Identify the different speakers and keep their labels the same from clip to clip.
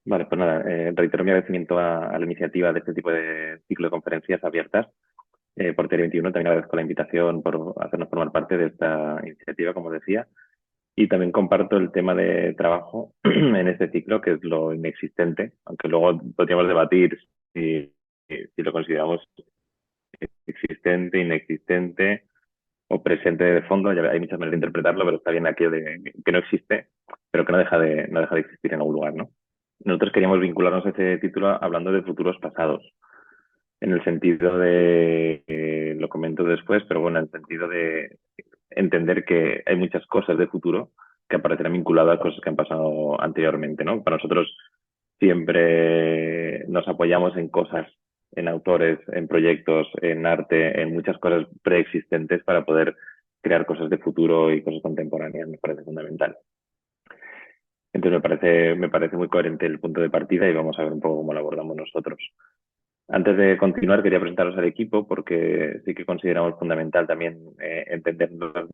Speaker 1: Vale, pues nada, reitero mi agradecimiento a la iniciativa de este tipo de ciclo de conferencias abiertas por TR21. También agradezco la invitación por hacernos formar parte de esta iniciativa, como decía. Y también comparto el tema de trabajo en este ciclo, que es lo inexistente, aunque luego podríamos debatir si lo consideramos existente, inexistente o presente de fondo. Ya hay muchas maneras de interpretarlo, pero está bien aquello de que no existe, pero que no deja de existir en algún lugar, ¿no? Nosotros queríamos vincularnos a ese título hablando de futuros pasados, en el sentido de, lo comento después, pero bueno, en el sentido de entender que hay muchas cosas de futuro que aparecerán vinculadas a cosas que han pasado anteriormente, ¿no? Para nosotros siempre nos apoyamos en cosas, en autores, en proyectos, en arte, en muchas cosas preexistentes para poder crear cosas de futuro y cosas contemporáneas, me parece fundamental. Entonces me parece muy coherente el punto de partida y vamos a ver un poco cómo lo abordamos nosotros. Antes de continuar, quería presentaros al equipo porque sí que consideramos fundamental también entender la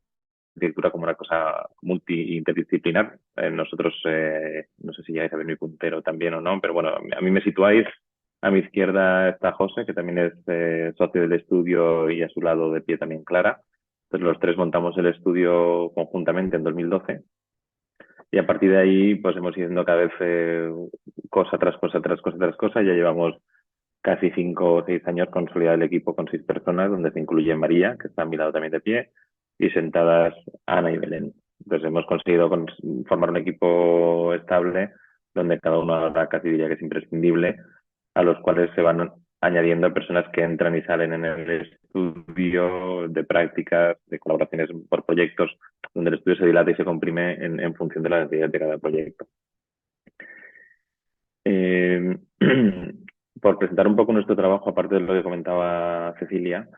Speaker 1: arquitectura como una cosa multi-interdisciplinar. Nosotros, no sé si llegáis a ver mi puntero también o no, pero bueno, a mí me situáis. A mi izquierda está José, que también es socio del estudio, y a su lado de pie también Clara. Entonces los tres montamos el estudio conjuntamente en 2012 y a partir de ahí pues hemos ido haciendo cada vez cosa tras cosa, tras cosa, tras cosa. Ya llevamos casi 5 o 6 años consolidado el equipo con 6 personas, donde se incluye María, que está a mi lado también de pie, y sentadas Ana y Belén. Entonces hemos conseguido formar un equipo estable, donde cada uno ahora casi diría que es imprescindible, a los cuales se van añadiendo personas que entran y salen en el estudio, de prácticas, de colaboraciones por proyectos, donde el estudio se dilata y se comprime en función de la necesidad de cada proyecto. Eh, por presentar un poco nuestro trabajo, aparte de lo que comentaba Cecilia,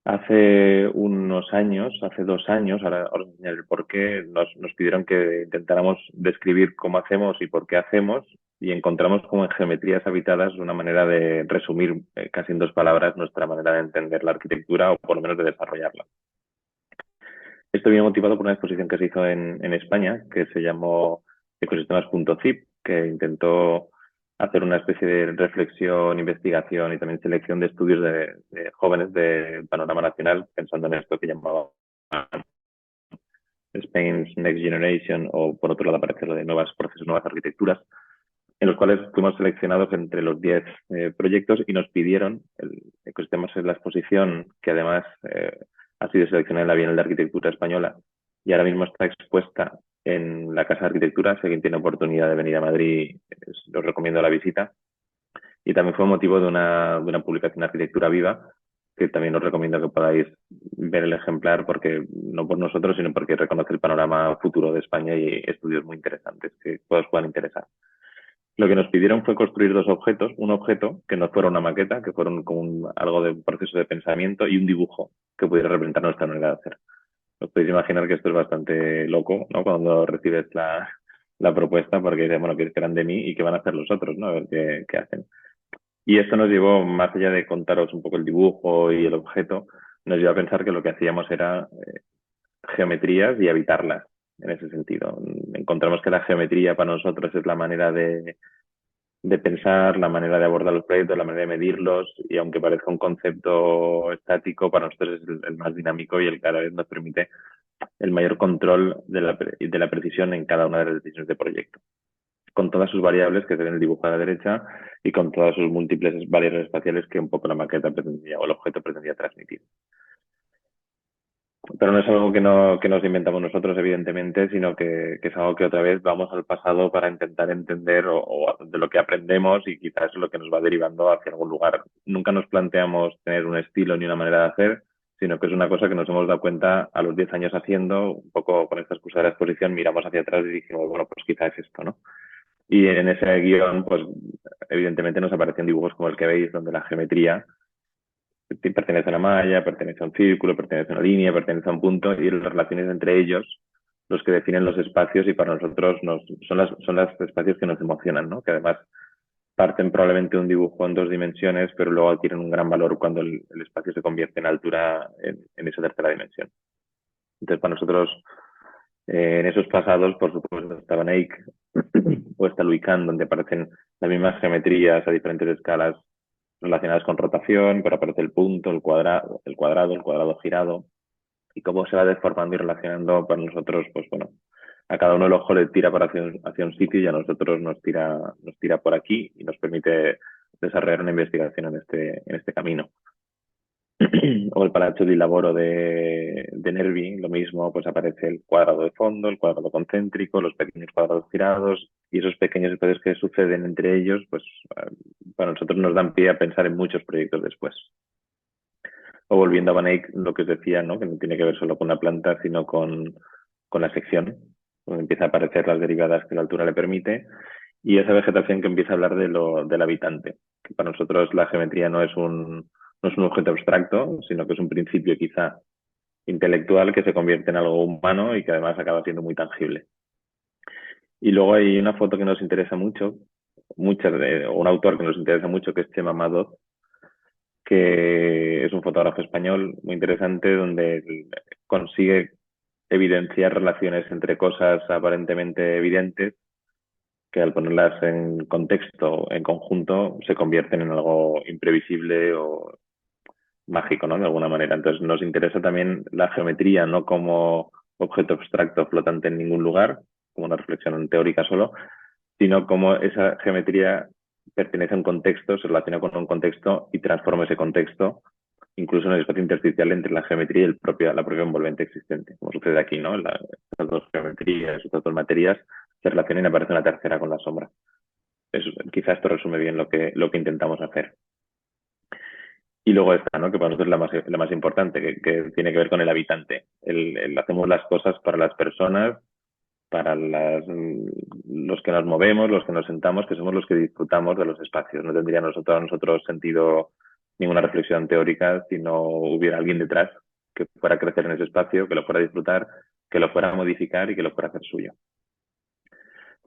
Speaker 1: hace unos años, hace 2 años, ahora os enseñaré el por qué, nos pidieron que intentáramos describir cómo hacemos y por qué hacemos, y encontramos como en Geometrías Habitadas una manera de resumir casi en 2 palabras nuestra manera de entender la arquitectura o por lo menos de desarrollarla. Esto viene motivado por una exposición que se hizo en España, que se llamó Ecosistemas.zip, que intentó hacer una especie de reflexión, investigación y también selección de estudios de jóvenes del panorama nacional, pensando en esto que llamaba Spain's Next Generation, o por otro lado aparece lo de nuevos procesos, nuevas arquitecturas, en los cuales fuimos seleccionados entre los 10 proyectos y nos pidieron, el Ecosistemas es la exposición que además ha sido seleccionada en la Bienal de Arquitectura Española y ahora mismo está expuesta en la Casa de Arquitectura. Si alguien tiene oportunidad de venir a Madrid, os recomiendo la visita. Y también fue motivo de una publicación de Arquitectura Viva, que también os recomiendo que podáis ver el ejemplar, porque no por nosotros, sino porque reconoce el panorama futuro de España y estudios muy interesantes que os puedan interesar. Lo que nos pidieron fue construir 2 objetos, un objeto que no fuera una maqueta, que fuera como algo de un proceso de pensamiento, y un dibujo que pudiera representar nuestra manera de hacer. Os podéis imaginar que esto es bastante loco, ¿no? Cuando recibes la propuesta, porque dices, bueno, ¿qué esperan de mí y qué van a hacer los otros, ¿no? A ver qué hacen. Y esto nos llevó, más allá de contaros un poco el dibujo y el objeto, nos llevó a pensar que lo que hacíamos era geometrías y habitarlas en ese sentido. Encontramos que la geometría para nosotros es la manera de pensar, la manera de abordar los proyectos, la manera de medirlos, y aunque parezca un concepto estático, para nosotros es el más dinámico y el que cada vez nos permite el mayor control de la precisión en cada una de las decisiones de proyecto, con todas sus variables que se ven en el dibujo a la derecha y con todas sus múltiples variables espaciales que un poco la maqueta pretendía o el objeto pretendía transmitir. Pero no es algo que nos inventamos nosotros, evidentemente, sino que es algo que otra vez vamos al pasado para intentar entender o de lo que aprendemos, y quizás es lo que nos va derivando hacia algún lugar. Nunca nos planteamos tener un estilo ni una manera de hacer, sino que es una cosa que nos hemos dado cuenta a los 10 años haciendo, un poco con esta excusa de la exposición, miramos hacia atrás y dijimos, bueno, pues quizás es esto, ¿no? Y en ese guión, pues evidentemente nos aparecen dibujos como el que veis, donde la geometría pertenece a una malla, pertenece a un círculo, pertenece a una línea, pertenece a un punto, y las relaciones entre ellos los que definen los espacios, y para nosotros son los espacios que nos emocionan, ¿no? Que además parten probablemente de un dibujo en 2 dimensiones, pero luego adquieren un gran valor cuando el espacio se convierte en altura en esa tercera dimensión. Entonces, para nosotros, en esos pasados, por supuesto, estaba Nike, o está Luican, donde aparecen las mismas geometrías a diferentes escalas relacionadas con rotación, pero aparece el punto, el cuadrado girado, y cómo se va deformando y relacionando para nosotros, pues bueno, a cada uno el ojo le tira para hacia un sitio y a nosotros nos tira por aquí y nos permite desarrollar una investigación en este camino. O el Palazzo di Lavoro de Nervi, lo mismo, pues aparece el cuadrado de fondo, el cuadrado concéntrico, los pequeños cuadrados girados y esos pequeños espacios que suceden entre ellos, pues para nosotros nos dan pie a pensar en muchos proyectos después. O volviendo a Van Eyck, lo que os decía, ¿no? Que no tiene que ver solo con la planta, sino con la sección, donde empieza a aparecer las derivadas que la altura le permite, y esa vegetación que empieza a hablar del habitante, que para nosotros la geometría no es un objeto abstracto, sino que es un principio quizá intelectual que se convierte en algo humano y que además acaba siendo muy tangible. Y luego hay una foto que nos interesa mucho, o un autor que nos interesa mucho, que es Chema Madoz, que es un fotógrafo español muy interesante, donde consigue evidenciar relaciones entre cosas aparentemente evidentes que al ponerlas en contexto, en conjunto, se convierten en algo imprevisible o mágico, ¿no? De alguna manera. Entonces nos interesa también la geometría, no como objeto abstracto flotante en ningún lugar, como una reflexión teórica solo, sino como esa geometría pertenece a un contexto, se relaciona con un contexto y transforma ese contexto, incluso en el espacio intersticial entre la geometría y la propia envolvente existente, como sucede aquí, ¿no? Estas dos geometrías, estas dos materias se relacionan y aparece una tercera con la sombra. Quizá esto resume bien lo que intentamos hacer. Y luego esta, ¿no? Que para nosotros es la más importante, que tiene que ver con el habitante. Hacemos las cosas para las personas, para los que nos movemos, los que nos sentamos, que somos los que disfrutamos de los espacios. No tendría a nosotros sentido ninguna reflexión teórica si no hubiera alguien detrás que fuera a crecer en ese espacio, que lo fuera a disfrutar, que lo fuera a modificar y que lo fuera a hacer suyo.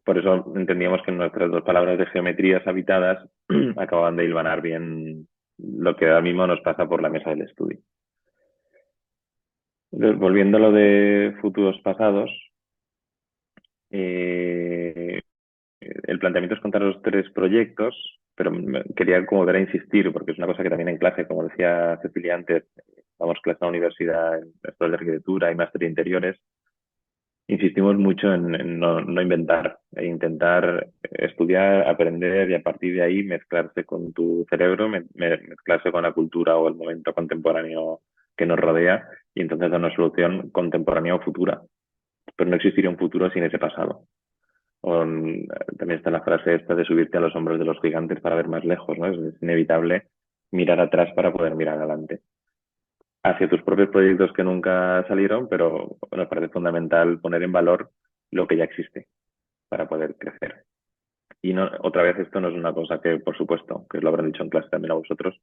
Speaker 1: Por eso entendíamos que nuestras dos palabras de geometrías habitadas acababan de hilvanar bien lo que ahora mismo nos pasa por la mesa del estudio. Volviendo a lo de futuros pasados, el planteamiento es contar los tres proyectos, pero quería como volver a insistir, porque es una cosa que también en clase, como decía Cecilia antes, vamos clase a la universidad en estudios de arquitectura y máster de interiores, insistimos mucho en no inventar, e intentar estudiar, aprender y a partir de ahí mezclarse con tu cerebro, mezclarse con la cultura o el momento contemporáneo que nos rodea y entonces dar una solución contemporánea o futura. Pero no existiría un futuro sin ese pasado. También está la frase esta de subirte a los hombros de los gigantes para ver más lejos, ¿no? Es inevitable mirar atrás para poder mirar adelante hacia tus propios proyectos que nunca salieron, pero nos parece fundamental poner en valor lo que ya existe para poder crecer. Y no, otra vez, esto no es una cosa que, por supuesto, que os lo habrán dicho en clase también a vosotros,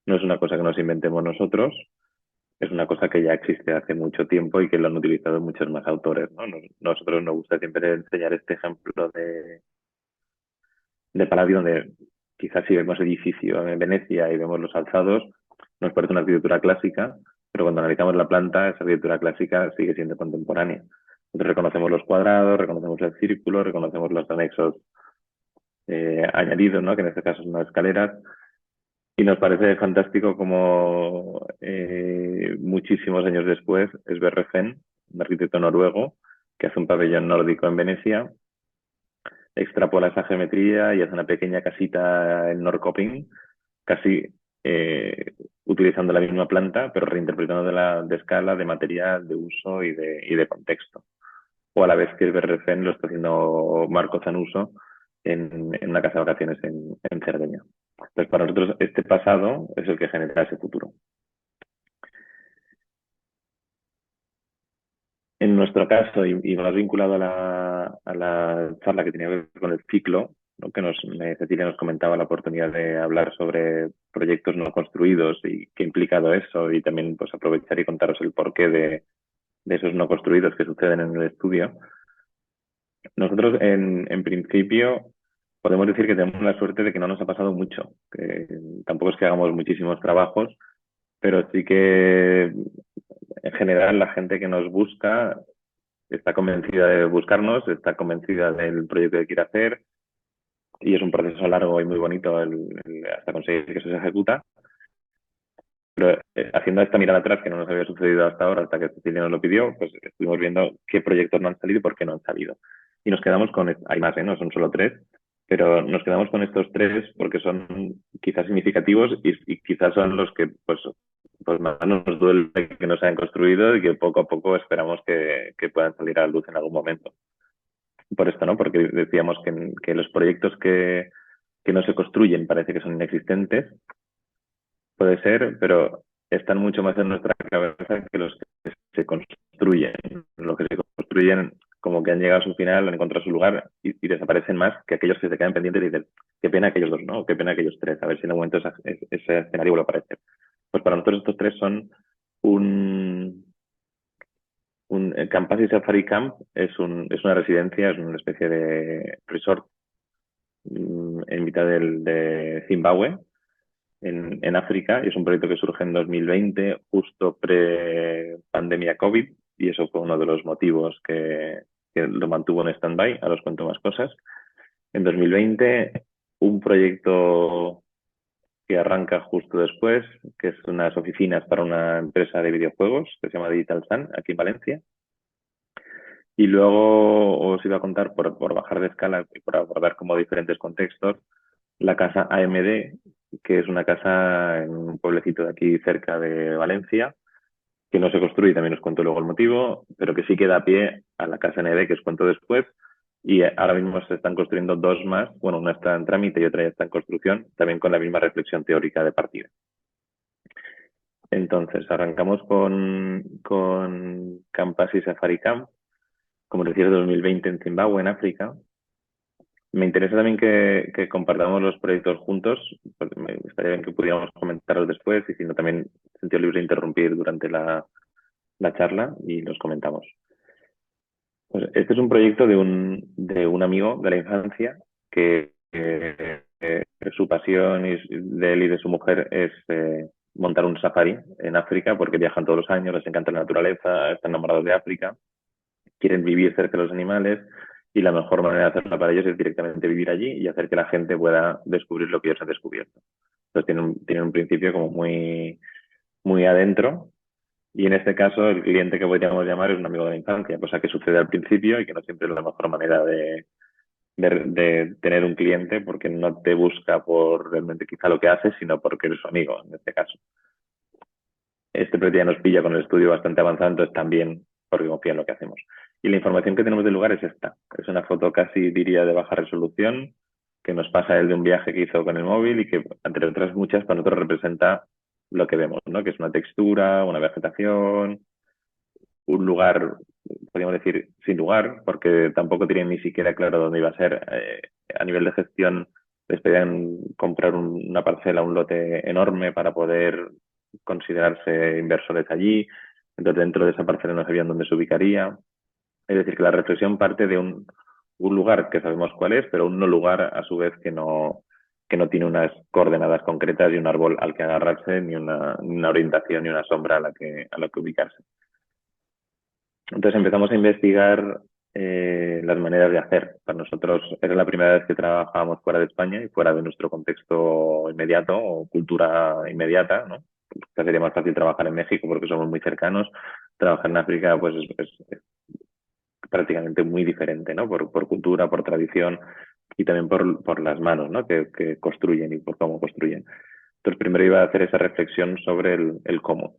Speaker 1: no es una cosa que nos inventemos nosotros, es una cosa que ya existe hace mucho tiempo y que lo han utilizado muchos más autores, ¿no? Nosotros nos gusta siempre enseñar este ejemplo de Palladio, donde quizás si vemos edificio en Venecia y vemos los alzados, nos parece una arquitectura clásica, pero cuando analizamos la planta, esa arquitectura clásica sigue siendo contemporánea. Entonces reconocemos los cuadrados, reconocemos el círculo, reconocemos los anexos añadidos, ¿no? Que en este caso son las escaleras, y nos parece fantástico como muchísimos años después es Sverre un arquitecto noruego, que hace un pabellón nórdico en Venecia, extrapola esa geometría y hace una pequeña casita en Norrköping, casi utilizando la misma planta, pero reinterpretando de escala, de material, de uso y de contexto. O a la vez que Berrecén lo está haciendo Marco Zanuso en una casa de vacaciones en Cerdeña. Entonces, para nosotros, este pasado es el que genera ese futuro. En nuestro caso, y más vinculado a la charla que tenía que ver con el ciclo, ¿no? Cecilia nos comentaba la oportunidad de hablar sobre proyectos no construidos y qué ha implicado eso, y también pues aprovechar y contaros el porqué de esos no construidos que suceden en el estudio. Nosotros, en principio, podemos decir que tenemos la suerte de que no nos ha pasado mucho, que tampoco es que hagamos muchísimos trabajos, pero sí que en general la gente que nos busca está convencida de buscarnos, está convencida del proyecto que quiere hacer y es un proceso largo y muy bonito hasta conseguir que eso se ejecuta. Pero haciendo esta mirada atrás que no nos había sucedido hasta ahora, hasta que Cecilia nos lo pidió, pues estuvimos viendo qué proyectos no han salido y por qué no han salido. Y nos quedamos con, hay más, no son solo tres, pero nos quedamos con estos tres porque son quizás significativos y quizás son los que pues más nos duele que no se hayan construido y que poco a poco esperamos que puedan salir a la luz en algún momento. Por esto, ¿no? Porque decíamos que los proyectos que no se construyen parece que son inexistentes. Puede ser, pero están mucho más en nuestra cabeza que los que se construyen. Los que se construyen como que han llegado a su final, han encontrado su lugar y desaparecen más que aquellos que se quedan pendientes y dicen, qué pena aquellos dos, ¿no? Qué pena aquellos tres, a ver si en algún momento ese escenario vuelve a aparecer. Pues para nosotros estos tres son un Campasi Safari Camp es una residencia, es una especie de resort en mitad de Zimbabue, en África, y es un proyecto que surge en 2020, justo pre-pandemia COVID, y eso fue uno de los motivos que lo mantuvo en stand-by. Ahora os cuento más cosas. En 2020, un proyecto que arranca justo después, que es unas oficinas para una empresa de videojuegos que se llama Digital Sun, aquí en Valencia. Y luego os iba a contar, por bajar de escala y por abordar como diferentes contextos, la casa AMD, que es una casa en un pueblecito de aquí cerca de Valencia, que no se construye, también os cuento luego el motivo, pero que sí queda a pie a la casa ND, que os cuento después. Y ahora mismo se están construyendo dos más, bueno, una está en trámite y otra ya está en construcción, también con la misma reflexión teórica de partida. Entonces, arrancamos con Campasi Safari Camp, como decía, 2020 en Zimbabue, en África. Me interesa también que compartamos los proyectos juntos, porque me gustaría bien que pudiéramos comentarlos después y si no también sentido libre de interrumpir durante la charla y los comentamos. Pues este es un proyecto de un amigo de la infancia que su pasión de él y de su mujer es montar un safari en África porque viajan todos los años, les encanta la naturaleza, están enamorados de África, quieren vivir cerca de los animales y la mejor manera de hacerlo para ellos es directamente vivir allí y hacer que la gente pueda descubrir lo que ellos han descubierto. Entonces tienen un principio como muy, muy adentro y en este caso el cliente que podríamos llamar es un amigo de la infancia, cosa que sucede al principio y que no siempre es la mejor manera de tener un cliente porque no te busca por realmente quizá lo que haces, sino porque eres su amigo en este caso. Este proyecto ya nos pilla con el estudio bastante avanzado, entonces también porque confía en lo que hacemos. Y la información que tenemos del lugar es esta. Es una foto casi, diría, de baja resolución, que nos pasa él de un viaje que hizo con el móvil y que, entre otras muchas, para nosotros representa lo que vemos, ¿no? Que es una textura, una vegetación, un lugar, podríamos decir, sin lugar, porque tampoco tenían ni siquiera claro dónde iba a ser. A nivel de gestión, les pedían comprar una parcela, un lote enorme para poder considerarse inversores allí. Entonces, dentro de esa parcela no sabían dónde se ubicaría. Es decir, que la reflexión parte de un lugar que sabemos cuál es, pero un no lugar a su vez que no tiene unas coordenadas concretas y un árbol al que agarrarse, ni una orientación, ni una sombra a la que ubicarse. Entonces empezamos a investigar las maneras de hacer. Para nosotros era la primera vez que trabajábamos fuera de España y fuera de nuestro contexto inmediato o cultura inmediata, ¿no? Quizás sería más fácil trabajar en México porque somos muy cercanos. Trabajar en África pues es prácticamente muy diferente, ¿no? Por cultura, por tradición y también por las manos, ¿no? Que construyen y por cómo construyen. Entonces primero iba a hacer esa reflexión sobre el cómo.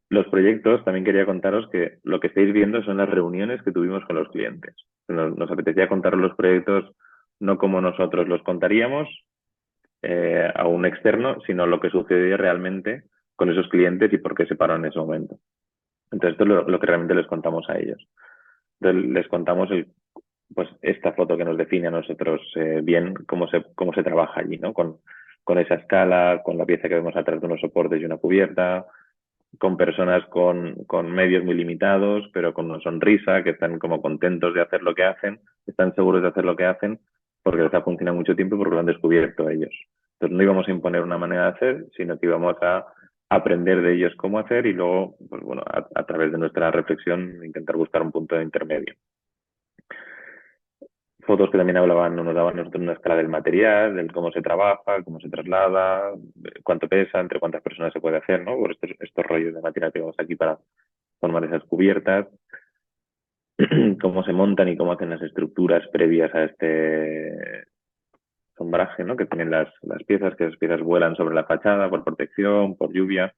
Speaker 1: Los proyectos, también quería contaros que lo que estáis viendo son las reuniones que tuvimos con los clientes. Nos apetecía contaros los proyectos no como nosotros los contaríamos a un externo, sino lo que sucedía realmente con esos clientes y por qué se paró en ese momento. Entonces, esto es lo que realmente les contamos a ellos. Entonces, les contamos pues esta foto que nos define a nosotros bien cómo se trabaja allí, ¿no? Con esa escala, con la pieza que vemos atrás de unos soportes y una cubierta, con personas con medios muy limitados, pero con una sonrisa, que están como contentos de hacer lo que hacen, están seguros de hacer lo que hacen, porque les ha funcionado mucho tiempo y porque lo han descubierto ellos. Entonces no íbamos a imponer una manera de hacer, sino que íbamos a aprender de ellos cómo hacer y luego, pues bueno, a través de nuestra reflexión intentar buscar un punto de intermedio. Fotos que también hablaban, nos daban nosotros una escala del material, del cómo se trabaja, cómo se traslada, cuánto pesa, entre cuántas personas se puede hacer, ¿no? Por estos rollos de material que vamos aquí para formar esas cubiertas, cómo se montan y cómo hacen las estructuras previas a este sombraje, ¿no? Que tienen las piezas, que las piezas vuelan sobre la fachada por protección, por lluvia.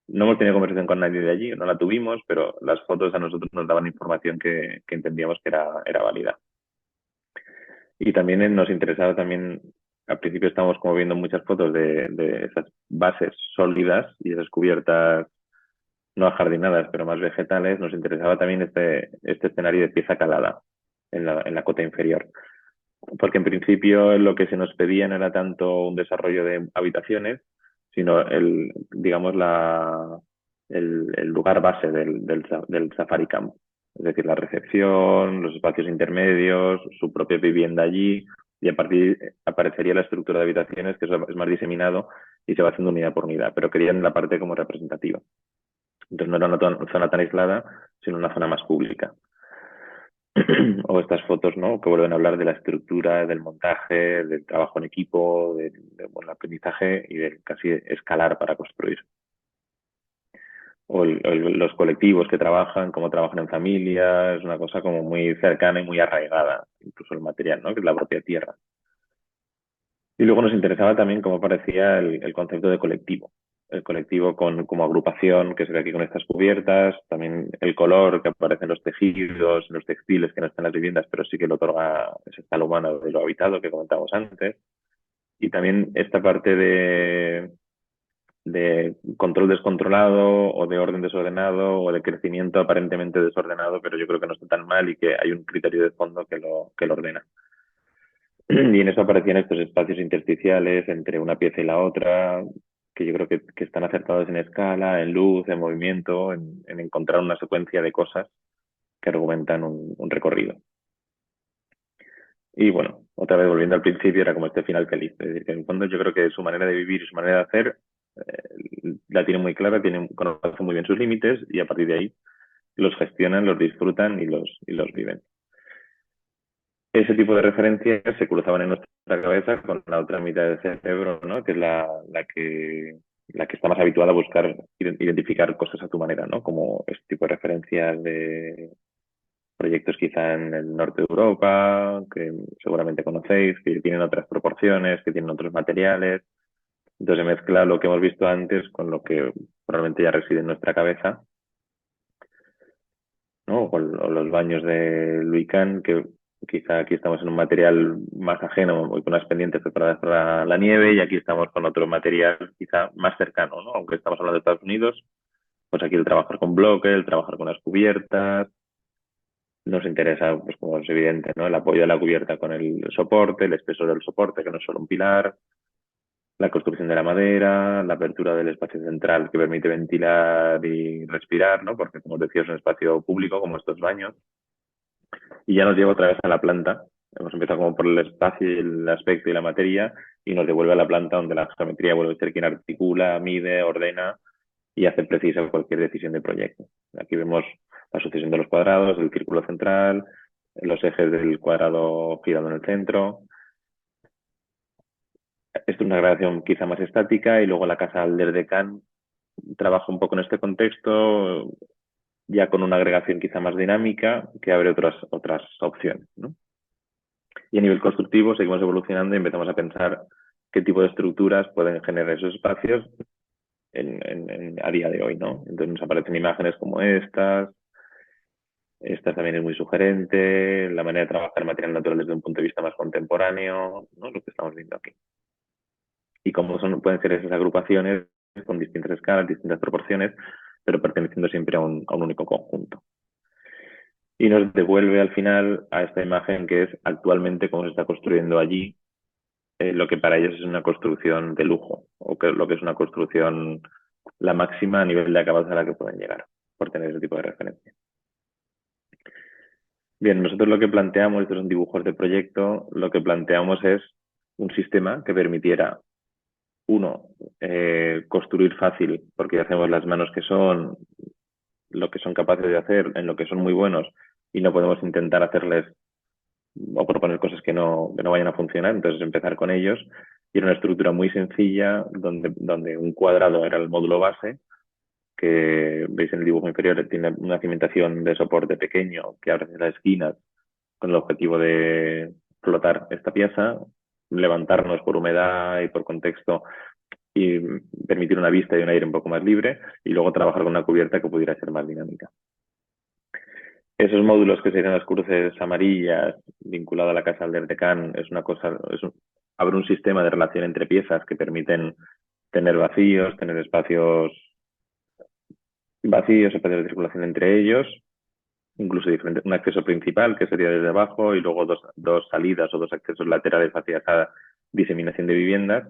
Speaker 1: No hemos tenido conversación con nadie de allí, no la tuvimos, pero las fotos a nosotros nos daban información que entendíamos que era válida. Y también nos interesaba también, al principio estábamos como viendo muchas fotos de esas bases sólidas y esas cubiertas no ajardinadas, pero más vegetales. Nos interesaba también este escenario de pieza calada en la cota inferior. Porque en principio lo que se nos pedía no era tanto un desarrollo de habitaciones, sino digamos, el lugar base del Safari Camp. Es decir, la recepción, los espacios intermedios, su propia vivienda allí, y a partir aparecería la estructura de habitaciones, que es más diseminado y se va haciendo unidad por unidad, pero querían la parte como representativa. Entonces no era una zona tan aislada, sino una zona más pública. O estas fotos, ¿no? Que vuelven a hablar de la estructura, del montaje, del trabajo en equipo, del aprendizaje y del casi escalar para construir. O los colectivos que trabajan, cómo trabajan en familia, es una cosa como muy cercana y muy arraigada, incluso el material, ¿no? Que es la propia tierra. Y luego nos interesaba también cómo aparecía el concepto de colectivo. El colectivo como agrupación que se ve aquí con estas cubiertas, también el color que aparece en los tejidos, en los textiles que no están en las viviendas, pero sí que lo otorga ese estado humano de lo habitado que comentábamos antes. Y también esta parte de control descontrolado o de orden desordenado o de crecimiento aparentemente desordenado, pero yo creo que no está tan mal y que hay un criterio de fondo que lo ordena. Y en eso aparecían estos espacios intersticiales entre una pieza y la otra, que yo creo que están acertados en escala, en luz, en movimiento, en encontrar una secuencia de cosas que argumentan un recorrido. Y bueno, otra vez volviendo al principio, era como este final feliz. Es decir, que en el fondo yo creo que su manera de vivir y su manera de hacer la tiene muy clara, conoce muy bien sus límites y a partir de ahí los gestionan, los disfrutan y los viven. Ese tipo de referencias se cruzaban en nuestra cabeza con la otra mitad del cerebro, ¿no? Que es la que está más habituada a buscar identificar cosas a tu manera, ¿no? Como este tipo de referencias de proyectos quizá en el norte de Europa, que seguramente conocéis, que tienen otras proporciones, que tienen otros materiales. Entonces se mezcla lo que hemos visto antes con lo que probablemente ya reside en nuestra cabeza, ¿no? O los baños de Luican, que quizá aquí estamos en un material más ajeno, con unas pendientes preparadas para la nieve, y aquí estamos con otro material quizá más cercano, ¿no? Aunque estamos hablando de Estados Unidos, pues aquí el trabajar con bloque, el trabajar con las cubiertas, nos interesa, pues como es evidente, ¿no? El apoyo de la cubierta con el soporte, el espesor del soporte, que no es solo un pilar, la construcción de la madera, la apertura del espacio central que permite ventilar y respirar, ¿no? Porque, como os decía, es un espacio público como estos baños. Y ya nos lleva otra vez a la planta. Hemos empezado como por el espacio y el aspecto y la materia y nos devuelve a la planta donde la geometría vuelve a ser quien articula, mide, ordena y hace precisa cualquier decisión de proyecto. Aquí vemos la sucesión de los cuadrados, el círculo central, los ejes del cuadrado girado en el centro. Esto es una grabación quizá más estática y luego la casa Alder de Can trabaja un poco en este contexto, ya con una agregación quizá más dinámica que abre otras opciones, ¿no? Y a nivel constructivo seguimos evolucionando y empezamos a pensar qué tipo de estructuras pueden generar esos espacios a día de hoy, ¿no? Entonces nos aparecen imágenes como esta también es muy sugerente, la manera de trabajar material natural desde un punto de vista más contemporáneo, ¿no? Lo que estamos viendo aquí. Y cómo pueden ser esas agrupaciones con distintas escalas, distintas proporciones, pero perteneciendo siempre a un único conjunto. Y nos devuelve al final a esta imagen que es actualmente cómo se está construyendo allí lo que para ellos es una construcción de lujo, o que lo que es una construcción la máxima a nivel de acabados a la que pueden llegar, por tener ese tipo de referencia. Bien, nosotros lo que planteamos, estos son dibujos de proyecto, lo que planteamos es un sistema que permitiera uno, construir fácil, porque ya hacemos las manos que son, lo que son capaces de hacer, en lo que son muy buenos, y no podemos intentar hacerles o proponer cosas que no vayan a funcionar, entonces empezar con ellos. Y era una estructura muy sencilla, donde un cuadrado era el módulo base, que veis en el dibujo inferior, tiene una cimentación de soporte pequeño que abre las esquinas con el objetivo de flotar esta pieza, levantarnos por humedad y por contexto y permitir una vista y un aire un poco más libre, y luego trabajar con una cubierta que pudiera ser más dinámica. Esos módulos que serían las cruces amarillas vinculado a la casa del decán es una cosa, abre un sistema de relación entre piezas que permiten tener vacíos, tener espacios vacíos, espacios de circulación entre ellos, incluso diferente, un acceso principal que sería desde abajo y luego dos salidas o dos accesos laterales hacia cada diseminación de viviendas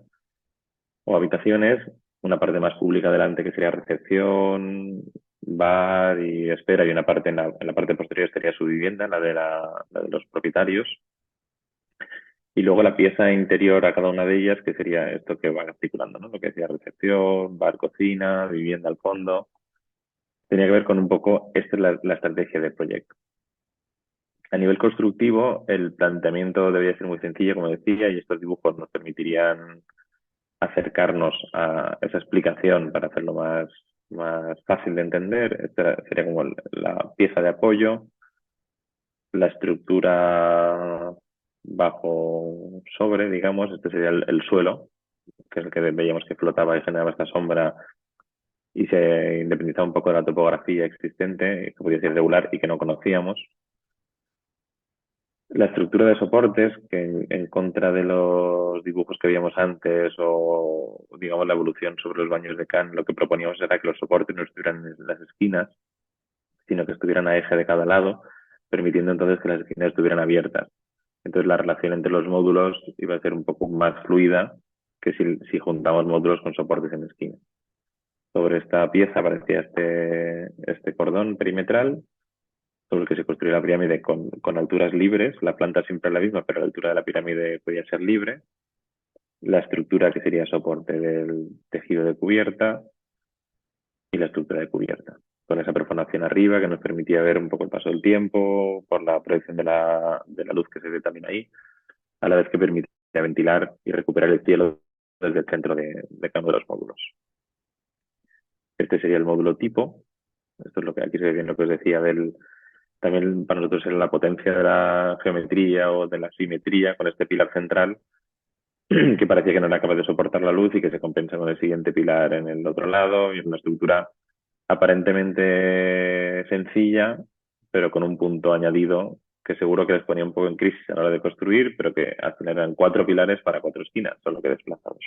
Speaker 1: o habitaciones, una parte más pública delante que sería recepción, bar y espera, y una parte en la parte posterior estaría su vivienda, la de los propietarios, y luego la pieza interior a cada una de ellas, que sería esto que va articulando, ¿no? Lo que decía recepción, bar, cocina, vivienda al fondo. Tenía que ver con un poco, esta es la estrategia del proyecto. A nivel constructivo, el planteamiento debería ser muy sencillo, como decía, y estos dibujos nos permitirían acercarnos a esa explicación para hacerlo más fácil de entender. Esta sería como la pieza de apoyo, la estructura bajo sobre, digamos, este sería el suelo, que es el que veíamos que flotaba y generaba esta sombra y se independizaba un poco de la topografía existente, que podía ser irregular y que no conocíamos. La estructura de soportes, que en contra de los dibujos que veíamos antes o, digamos, la evolución sobre los baños de Kant, lo que proponíamos era que los soportes no estuvieran en las esquinas, sino que estuvieran a eje de cada lado, permitiendo entonces que las esquinas estuvieran abiertas. Entonces la relación entre los módulos iba a ser un poco más fluida que si juntamos módulos con soportes en esquina. Sobre esta pieza aparecía este cordón perimetral sobre el que se construyó la pirámide con alturas libres. La planta siempre es la misma, pero la altura de la pirámide podía ser libre. La estructura que sería soporte del tejido de cubierta y la estructura de cubierta. Con esa perforación arriba que nos permitía ver un poco el paso del tiempo por la proyección de la luz que se ve también ahí, a la vez que permitía ventilar y recuperar el cielo desde el centro de cada uno de los módulos. Este sería el módulo tipo. Esto es lo que aquí se ve bien lo que os decía también para nosotros era la potencia de la geometría o de la simetría con este pilar central que parecía que no era capaz de soportar la luz y que se compensa con el siguiente pilar en el otro lado, y es una estructura aparentemente sencilla, pero con un punto añadido que seguro que les ponía un poco en crisis a la hora de construir, pero que al final eran 4 pilares para 4 esquinas, solo que desplazados.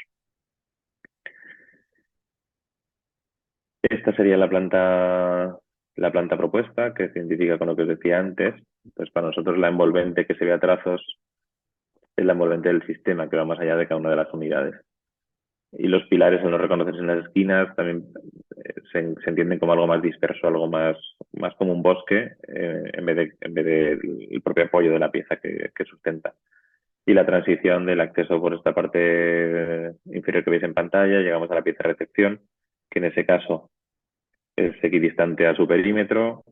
Speaker 1: Esta sería la planta propuesta, que se identifica con lo que os decía antes. Entonces, para nosotros la envolvente que se ve a trazos es la envolvente del sistema, que va más allá de cada una de las unidades. Y los pilares, al no reconocerse en las esquinas, también se entienden como algo más disperso, algo más como un bosque, en vez de el propio apoyo de la pieza que sustenta. Y la transición del acceso por esta parte inferior que veis en pantalla, llegamos a la pieza de recepción, que en ese caso es equidistante a su perímetro.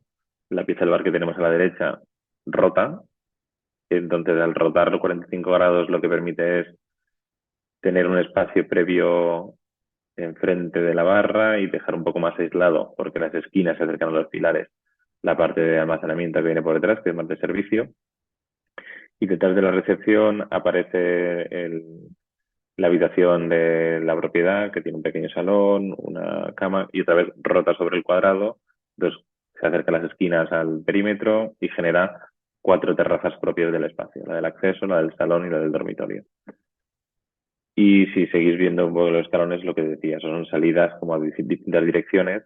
Speaker 1: La pieza del bar que tenemos a la derecha rota, entonces al rotar los 45 grados lo que permite es tener un espacio previo enfrente de la barra y dejar un poco más aislado, porque las esquinas se acercan a los pilares, la parte de almacenamiento que viene por detrás, que es más de servicio. Y detrás de la recepción aparece la habitación de la propiedad, que tiene un pequeño salón, una cama, y otra vez rota sobre el cuadrado. Entonces se acerca las esquinas al perímetro y genera 4 terrazas propias del espacio, la del acceso, la del salón y la del dormitorio. Y si seguís viendo un poco los escalones, lo que decía, son salidas como a distintas direcciones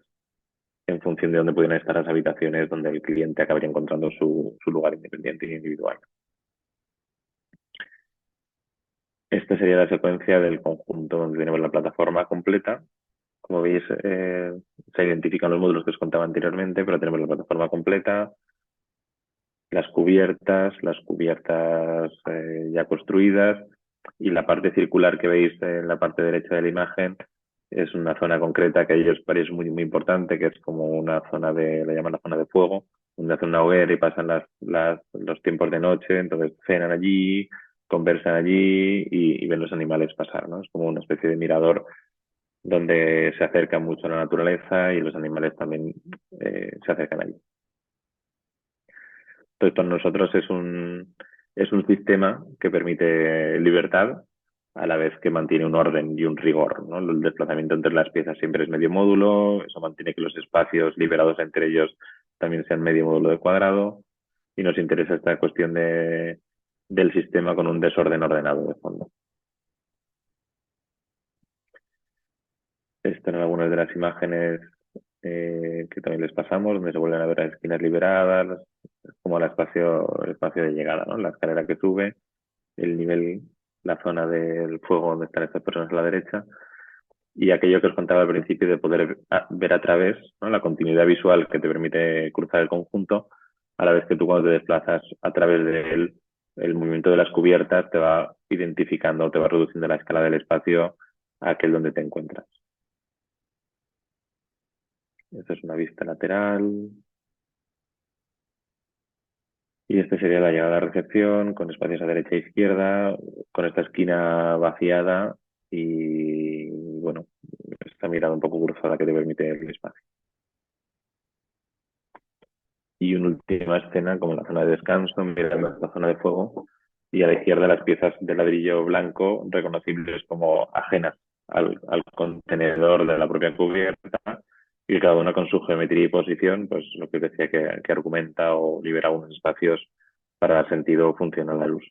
Speaker 1: en función de dónde pudieran estar las habitaciones donde el cliente acabaría encontrando su lugar independiente e individual. Esta sería la secuencia del conjunto donde tenemos la plataforma completa. Como veis, se identifican los módulos que os contaba anteriormente, pero tenemos la plataforma completa, las cubiertas ya construidas Y la parte circular que veis en la parte derecha de la imagen es una zona concreta que a ellos parece muy, muy importante, que es como una zona de, le llaman la zona de fuego, donde hacen una hoguera y pasan los tiempos de noche, entonces cenan allí, conversan allí y ven los animales pasar, ¿no? Es como una especie de mirador donde se acercan mucho a la naturaleza y los animales también se acercan allí. Entonces, para nosotros es un sistema que permite libertad a la vez que mantiene un orden y un rigor, ¿no? El desplazamiento entre las piezas siempre es medio módulo, eso mantiene que los espacios liberados entre ellos también sean medio módulo de cuadrado y nos interesa esta cuestión del sistema con un desorden ordenado de fondo. Estas son algunas de las imágenes que también les pasamos, donde se vuelven a ver las esquinas liberadas, como el espacio de llegada, ¿no? La escalera que sube, el nivel, la zona del fuego donde están estas personas a la derecha, y aquello que os contaba al principio de poder ver a través, ¿no? La continuidad visual que te permite cruzar el conjunto, a la vez que tú cuando te desplazas a través de él, el movimiento de las cubiertas te va identificando, te va reduciendo la escala del espacio a aquel donde te encuentras. Esta es una vista lateral. Y esta sería la llegada a recepción, con espacios a derecha e izquierda, con esta esquina vaciada y, bueno, esta mirada un poco cruzada que te permite el espacio. Y una última escena como la zona de descanso, mirando esta zona de fuego, y a la izquierda las piezas de ladrillo blanco reconocibles como ajenas al contenedor de la propia cubierta, y cada una con su geometría y posición, pues lo que decía que argumenta o libera unos espacios para dar sentido funcional a la luz.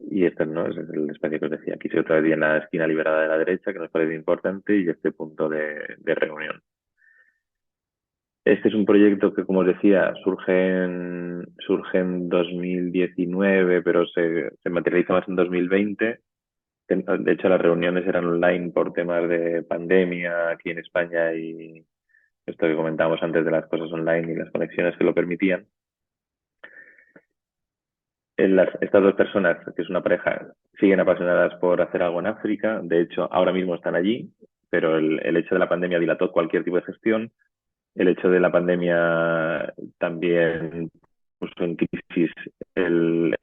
Speaker 1: Y este no es el espacio que os decía. Aquí se otra vez bien la esquina liberada de la derecha, que nos parece importante, y este punto de reunión. Este es un proyecto que, como os decía, surge en 2019, pero se materializa más en 2020. De hecho, las reuniones eran online por temas de pandemia aquí en España y esto que comentábamos antes de las cosas online y las conexiones que lo permitían. Estas dos personas, que es una pareja, siguen apasionadas por hacer algo en África. De hecho, ahora mismo están allí, pero el hecho de la pandemia dilató cualquier tipo de gestión. El hecho de la pandemia también puso en crisis el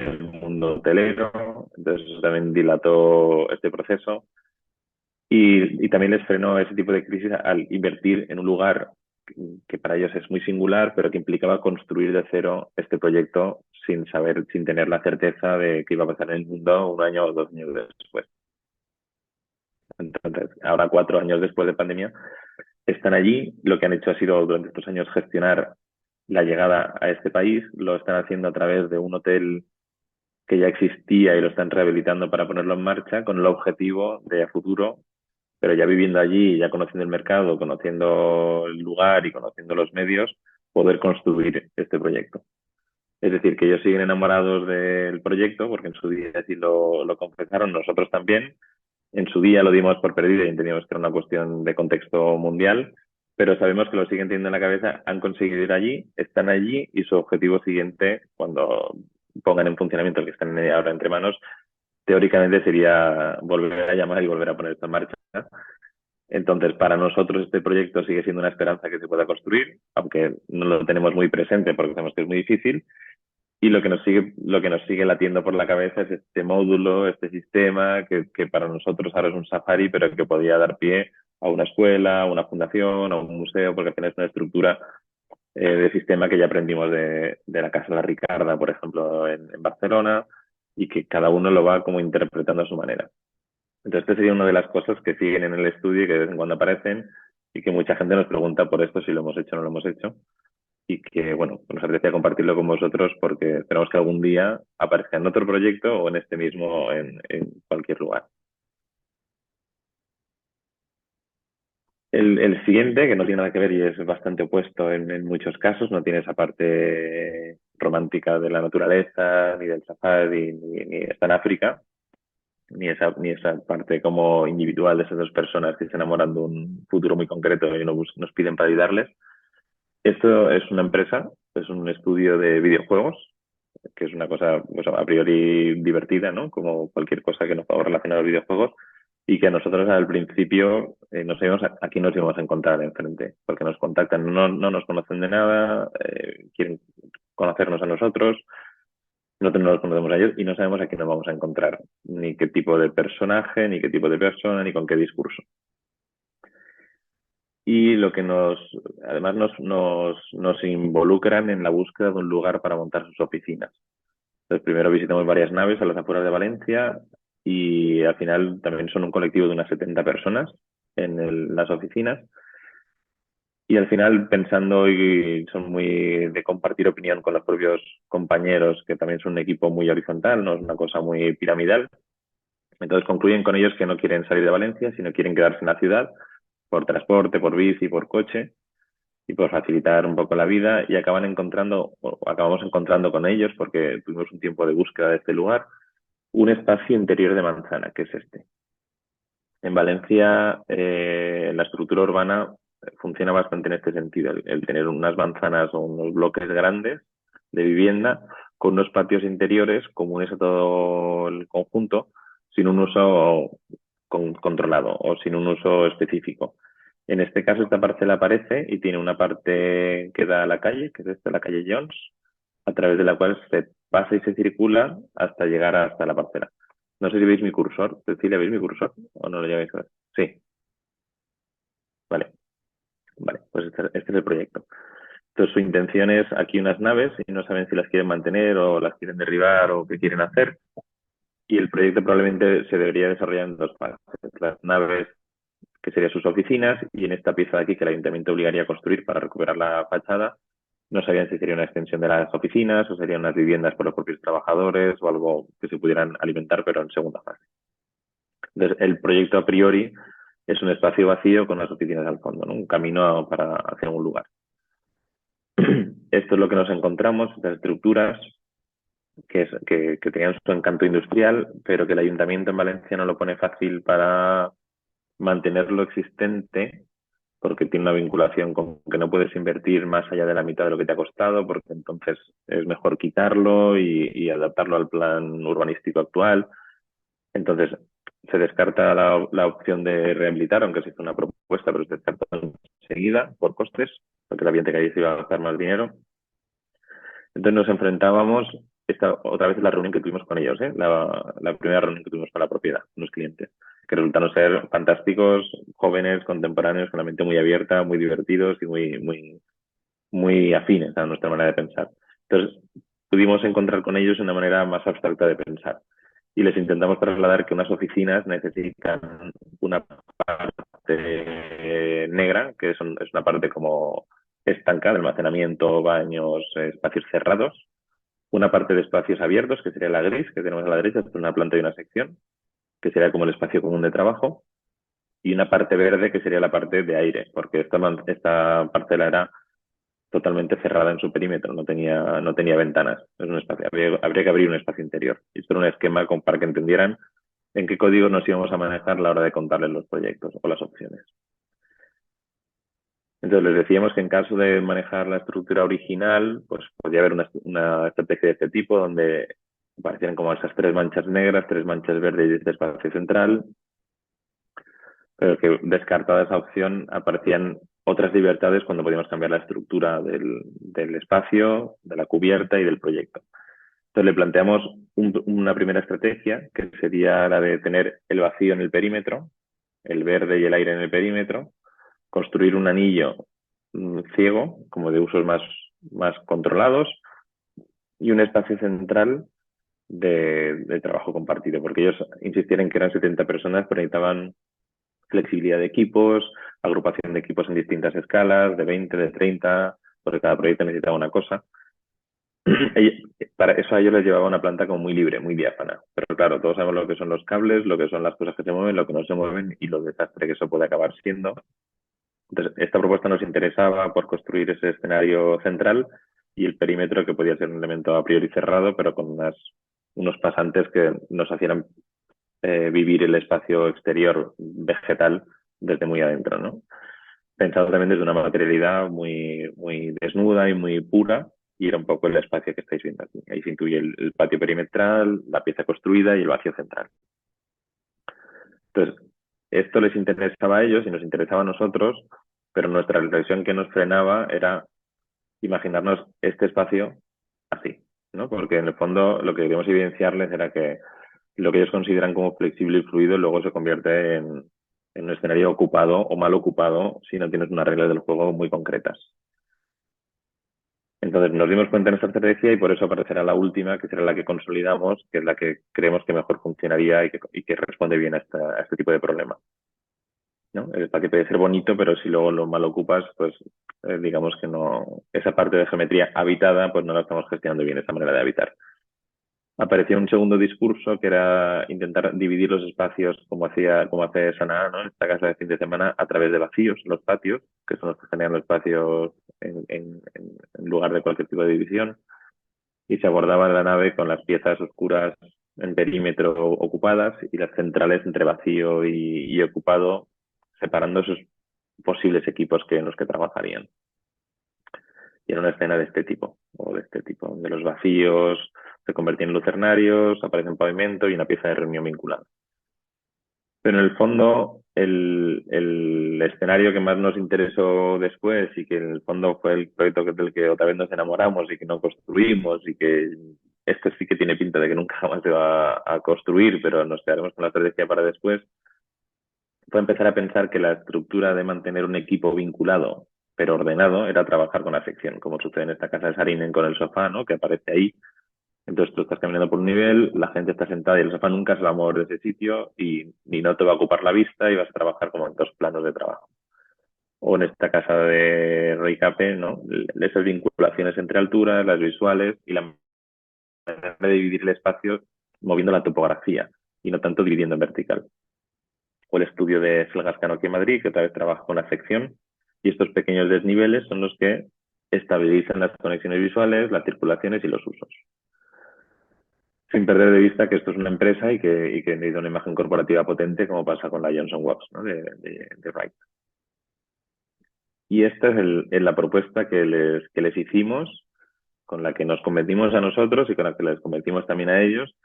Speaker 1: mundo hotelero, entonces eso también dilató este proceso. Y también les frenó ese tipo de crisis al invertir en un lugar que para ellos es muy singular, pero que implicaba construir de cero este proyecto sin saber, sin tener la certeza de qué iba a pasar en el mundo un año o 2 años después. Entonces, ahora 4 años después de pandemia, están allí. Lo que han hecho ha sido durante estos años gestionar la llegada a este país. Lo están haciendo a través de un hotel que ya existía y lo están rehabilitando para ponerlo en marcha con el objetivo de a futuro, pero ya viviendo allí, ya conociendo el mercado, conociendo el lugar y conociendo los medios, poder construir este proyecto. Es decir, que ellos siguen enamorados del proyecto, porque en su día sí lo confesaron, nosotros también. En su día lo dimos por perdido y entendíamos que era una cuestión de contexto mundial, pero sabemos que lo siguen teniendo en la cabeza, han conseguido ir allí, están allí y su objetivo siguiente, cuando pongan en funcionamiento el que están ahora entre manos, teóricamente sería volver a llamar y volver a poner esto en marcha. Entonces, para nosotros este proyecto sigue siendo una esperanza que se pueda construir, aunque no lo tenemos muy presente porque sabemos que es muy difícil. Y lo que nos sigue latiendo por la cabeza es este módulo, este sistema, que para nosotros ahora es un safari, pero que podría dar pie a una escuela, a una fundación, a un museo, porque al final es una estructura de sistema que ya aprendimos de la Casa La Ricarda, por ejemplo, en Barcelona, y que cada uno lo va como interpretando a su manera. Entonces, esta sería una de las cosas que siguen en el estudio y que de vez en cuando aparecen y que mucha gente nos pregunta por esto, si lo hemos hecho o no lo hemos hecho. Y que, bueno, nos apetecía compartirlo con vosotros porque esperamos que algún día aparezca en otro proyecto o en este mismo en cualquier lugar. El siguiente, que no tiene nada que ver y es bastante opuesto en muchos casos, no tiene esa parte romántica de la naturaleza, ni del safari, ni está en África, ni esa parte como individual de esas dos personas que se enamoran de un futuro muy concreto y nos piden para ayudarles. Esto es una empresa es un estudio de videojuegos, que es una cosa pues, a priori divertida, ¿no? Como cualquier cosa que nos pueda relacionar a los videojuegos, y que a nosotros al principio no sabíamos a quién nos íbamos a encontrar enfrente, porque nos contactan, no nos conocen de nada, quieren conocernos a nosotros, nosotros no los conocemos a ellos y no sabemos a quién nos vamos a encontrar, ni qué tipo de personaje, ni qué tipo de persona, ni con qué discurso. Y lo que además nos involucran en la búsqueda de un lugar para montar sus oficinas. Entonces, primero visitamos varias naves a las afueras de Valencia y al final también son un colectivo de unas 70 personas en las oficinas. Y al final, pensando, y son muy de compartir opinión con los propios compañeros, que también son un equipo muy horizontal, no es una cosa muy piramidal. Entonces concluyen con ellos que no quieren salir de Valencia, sino quieren quedarse en la ciudad por transporte, por bici, por coche y por facilitar un poco la vida, y acabamos encontrando con ellos, porque tuvimos un tiempo de búsqueda de este lugar, un espacio interior de manzana, que es este. En Valencia, la estructura urbana funciona bastante en este sentido, el tener unas manzanas o unos bloques grandes de vivienda con unos patios interiores comunes a todo el conjunto, sin un uso controlado o sin un uso específico. En este caso, esta parcela aparece y tiene una parte que da a la calle, que es esta, la calle Jones, a través de la cual se pasa y se circula hasta llegar hasta la parcela. No sé si veis mi cursor. Cecilia, ¿veis mi cursor o no lo llegáis a ver? Sí, vale. Vale, pues este es el proyecto. Entonces, su intención es aquí unas naves y no saben si las quieren mantener o las quieren derribar o qué quieren hacer. Y el proyecto probablemente se debería desarrollar en dos partes. Las naves, que serían sus oficinas, y en esta pieza de aquí que el ayuntamiento obligaría a construir para recuperar la fachada, no sabían si sería una extensión de las oficinas o serían unas viviendas por los propios trabajadores o algo que se pudieran alimentar, pero en segunda fase. Entonces, el proyecto a priori es un espacio vacío con las oficinas al fondo, ¿no? Un camino hacia un lugar. Esto es lo que nos encontramos, estas estructuras que tenían su encanto industrial, pero que el ayuntamiento en Valencia no lo pone fácil para mantener lo existente, porque tiene una vinculación con que no puedes invertir más allá de la mitad de lo que te ha costado, porque entonces es mejor quitarlo y adaptarlo al plan urbanístico actual. Entonces, se descarta la opción de rehabilitar, aunque se hizo una propuesta, pero se descarta enseguida por costes, porque la ambiente que allí se iba a gastar más dinero. Entonces nos enfrentábamos, otra vez la reunión que tuvimos con ellos, la primera reunión que tuvimos con la propiedad, unos clientes, que resultaron ser fantásticos, jóvenes, contemporáneos, con la mente muy abierta, muy divertidos y muy afines a nuestra manera de pensar. Entonces pudimos encontrar con ellos una manera más abstracta de pensar y les intentamos trasladar que unas oficinas necesitan una parte negra, que es una parte como estanca de almacenamiento, baños, espacios cerrados, una parte de espacios abiertos, que sería la gris, que tenemos a la derecha, es una planta y una sección, que sería como el espacio común de trabajo, y una parte verde, que sería la parte de aire, porque esta parcela era totalmente cerrada en su perímetro, no tenía ventanas. Es un espacio, habría que abrir un espacio interior. Y esto era un esquema para que entendieran en qué código nos íbamos a manejar a la hora de contarles los proyectos o las opciones. Entonces les decíamos que en caso de manejar la estructura original, pues podría haber una estrategia de este tipo donde aparecieran como esas tres manchas negras, tres manchas verdes y este espacio central, pero que descartada esa opción aparecían otras libertades cuando podíamos cambiar la estructura del espacio, de la cubierta y del proyecto. Entonces le planteamos una primera estrategia, que sería la de tener el vacío en el perímetro, el verde y el aire en el perímetro, construir un anillo ciego, como de usos más controlados, y un espacio central de trabajo compartido, porque ellos insistían en que eran 70 personas, pero necesitaban flexibilidad de equipos, agrupación de equipos en distintas escalas, de 20, de 30, porque cada proyecto necesitaba una cosa. Para eso a ellos les llevaba una planta como muy libre, muy diáfana. Pero claro, todos sabemos lo que son los cables, lo que son las cosas que se mueven, lo que no se mueven y los desastres que eso puede acabar siendo. Entonces, esta propuesta nos interesaba por construir ese escenario central y el perímetro, que podía ser un elemento a priori cerrado, pero con unos pasantes que nos hacían vivir el espacio exterior vegetal desde muy adentro, ¿no? Pensado también desde una materialidad muy desnuda y muy pura, y era un poco el espacio que estáis viendo aquí. Ahí se incluye el patio perimetral, la pieza construida y el vacío central. Entonces, esto les interesaba a ellos y nos interesaba a nosotros, pero nuestra reflexión que nos frenaba era imaginarnos este espacio así, ¿no? Porque en el fondo lo que queríamos evidenciarles era que lo que ellos consideran como flexible y fluido luego se convierte en un escenario ocupado o mal ocupado si no tienes unas reglas del juego muy concretas. Entonces nos dimos cuenta en esta estrategia y por eso aparecerá la última, que será la que consolidamos, que es la que creemos que mejor funcionaría y que responde bien a este tipo de problema, ¿no? El espacio puede ser bonito, pero si luego lo mal ocupas, pues digamos que no, esa parte de geometría habitada, pues no la estamos gestionando bien, esa manera de habitar. Apareció un segundo discurso que era intentar dividir los espacios como hace Sanaa, ¿no? En esta casa de fin de semana a través de vacíos, los patios, que son los que generan los espacios en lugar de cualquier tipo de división. Y se abordaba la nave con las piezas oscuras en perímetro ocupadas y las centrales entre vacío y ocupado, separando esos posibles equipos en los que trabajarían. Y era una escena de este tipo, donde los vacíos se convertían en lucernarios, aparece un pavimento y una pieza de reunión vinculada. Pero en el fondo, el escenario que más nos interesó después y que en el fondo fue el proyecto del que otra vez nos enamoramos y que no construimos y que este sí que tiene pinta de que nunca jamás se va a construir, pero nos quedaremos con la estrategia para después, fue empezar a pensar que la estructura de mantener un equipo vinculado pero ordenado era trabajar con la sección, como sucede en esta casa de Sarinen con el sofá, ¿no? Que aparece ahí. Entonces tú estás caminando por un nivel, la gente está sentada y el sofá nunca se va a mover de ese sitio y no te va a ocupar la vista y vas a trabajar como en dos planos de trabajo. O en esta casa de Roy Cape, ¿no? Esas vinculaciones entre alturas, las visuales y la manera de dividir el espacio moviendo la topografía y no tanto dividiendo en vertical. O el estudio de Felgascano aquí en Madrid, que otra vez trabaja con la sección, y estos pequeños desniveles son los que estabilizan las conexiones visuales, las circulaciones y los usos. Sin perder de vista que esto es una empresa y que necesita una imagen corporativa potente, como pasa con la Johnson Wax, ¿no? de Wright. Y esta es la propuesta que les hicimos, con la que nos convertimos a nosotros y con la que les convertimos también a ellos,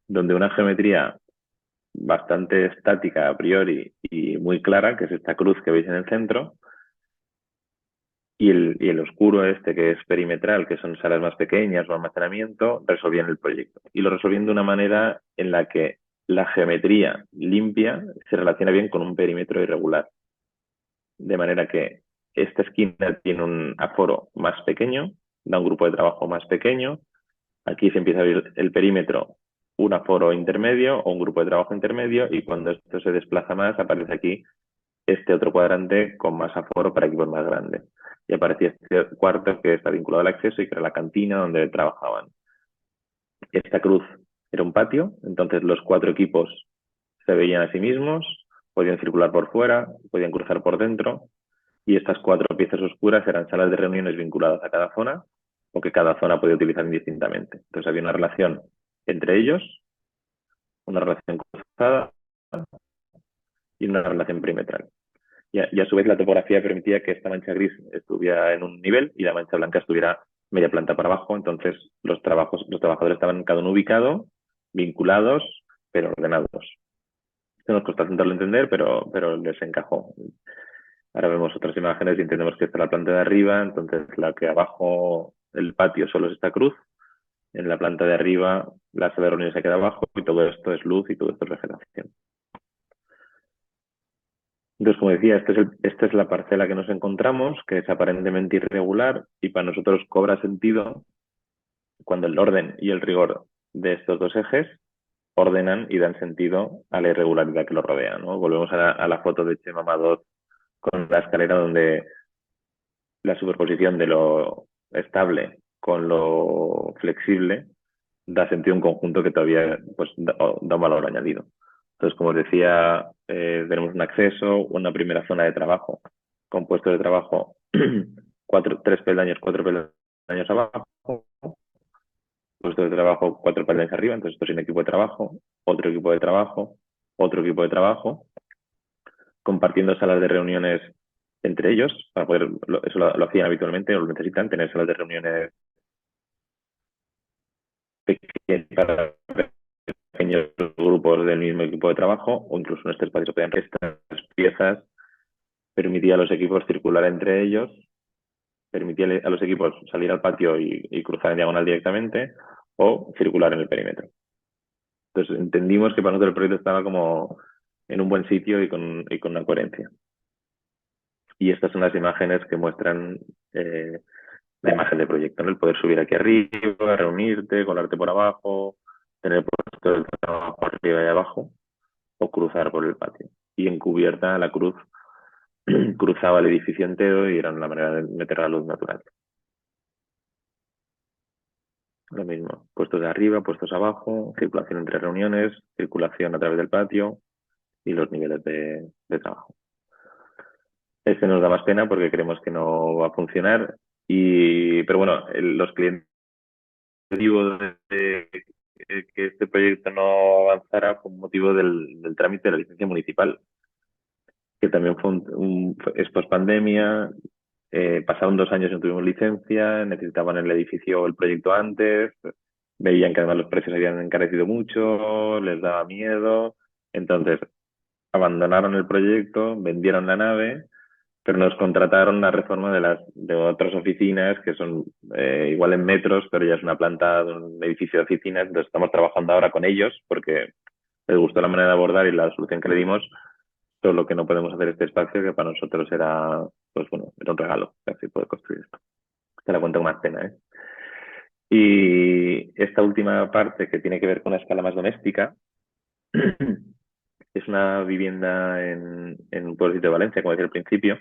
Speaker 1: donde una geometría bastante estática a priori y muy clara, que es esta cruz que veis en el centro, y el oscuro este que es perimetral, que son salas más pequeñas o almacenamiento, resolvían el proyecto. Y lo resolvían de una manera en la que la geometría limpia se relaciona bien con un perímetro irregular. De manera que esta esquina tiene un aforo más pequeño, da un grupo de trabajo más pequeño. Aquí se empieza a ver el perímetro, un aforo intermedio o un grupo de trabajo intermedio, y cuando esto se desplaza más, aparece aquí este otro cuadrante con más aforo para equipos más grandes. Y aparecía este cuarto que está vinculado al acceso y que era la cantina donde trabajaban. Esta cruz era un patio, entonces los 4 equipos se veían a sí mismos, podían circular por fuera, podían cruzar por dentro, y estas 4 piezas oscuras eran salas de reuniones vinculadas a cada zona o que cada zona podía utilizar indistintamente. Entonces había una relación entre ellos, una relación cruzada y una relación perimetral. Y a su vez la topografía permitía que esta mancha gris estuviera en un nivel y la mancha blanca estuviera media planta para abajo. Entonces los trabajadores estaban cada uno ubicado, vinculados, pero ordenados. Esto nos costó intentarlo entender, pero les encajó. Ahora vemos otras imágenes y entendemos que esta es la planta de arriba, entonces la que abajo, el patio solo es esta cruz, en la planta de arriba la sala de reuniones se queda abajo y todo esto es luz y todo esto es vegetación. Entonces, como decía, esta es la parcela que nos encontramos, que es aparentemente irregular y para nosotros cobra sentido cuando el orden y el rigor de estos dos ejes ordenan y dan sentido a la irregularidad que lo rodea, ¿no? Volvemos a la foto de Chema Madot con la escalera donde la superposición de lo estable con lo flexible da sentido a un conjunto que todavía pues, da un valor añadido. Entonces, como os decía, tenemos un acceso, una primera zona de trabajo, con puestos de trabajo, 4 peldaños abajo, puestos de trabajo 4 peldaños arriba, entonces esto es un equipo de trabajo, otro equipo de trabajo, otro equipo de trabajo, compartiendo salas de reuniones entre ellos, para poder, eso lo hacían habitualmente o lo necesitan, tener salas de reuniones para pequeños grupos del mismo equipo de trabajo, o incluso en este espacio se podían estas piezas, permitía a los equipos circular entre ellos, permitía a los equipos salir al patio y cruzar en diagonal directamente, o circular en el perímetro. Entonces entendimos que para nosotros el proyecto estaba como en un buen sitio y con una coherencia. Y estas son las imágenes que muestran la imagen de proyecto, ¿no? El poder subir aquí arriba, reunirte, colarte por abajo, tener puesto el trabajo arriba y abajo, o cruzar por el patio. Y en cubierta la cruz cruzaba el edificio entero y era una manera de meter la luz natural. Lo mismo, puestos de arriba, puestos abajo, circulación entre reuniones, circulación a través del patio y los niveles de trabajo. Este nos da más pena porque creemos que no va a funcionar, pero bueno, los clientes de que este proyecto no avanzara fue un motivo del trámite de la licencia municipal, que también fue es post pandemia, pasaron 2 años y no tuvimos licencia, necesitaban el edificio o el proyecto antes, veían que además los precios habían encarecido mucho, les daba miedo, entonces abandonaron el proyecto, vendieron la nave, pero nos contrataron la reforma de otras oficinas que son igual en metros, pero ya es una planta de un edificio de oficinas, entonces estamos trabajando ahora con ellos porque les gustó la manera de abordar y la solución que le dimos, solo que no podemos hacer este espacio que para nosotros era, pues bueno, era un regalo, así poder construir esto. Te la cuento con más pena, ¿eh? Y esta última parte que tiene que ver con una escala más doméstica es una vivienda en un pueblecito de Valencia, como decía al principio,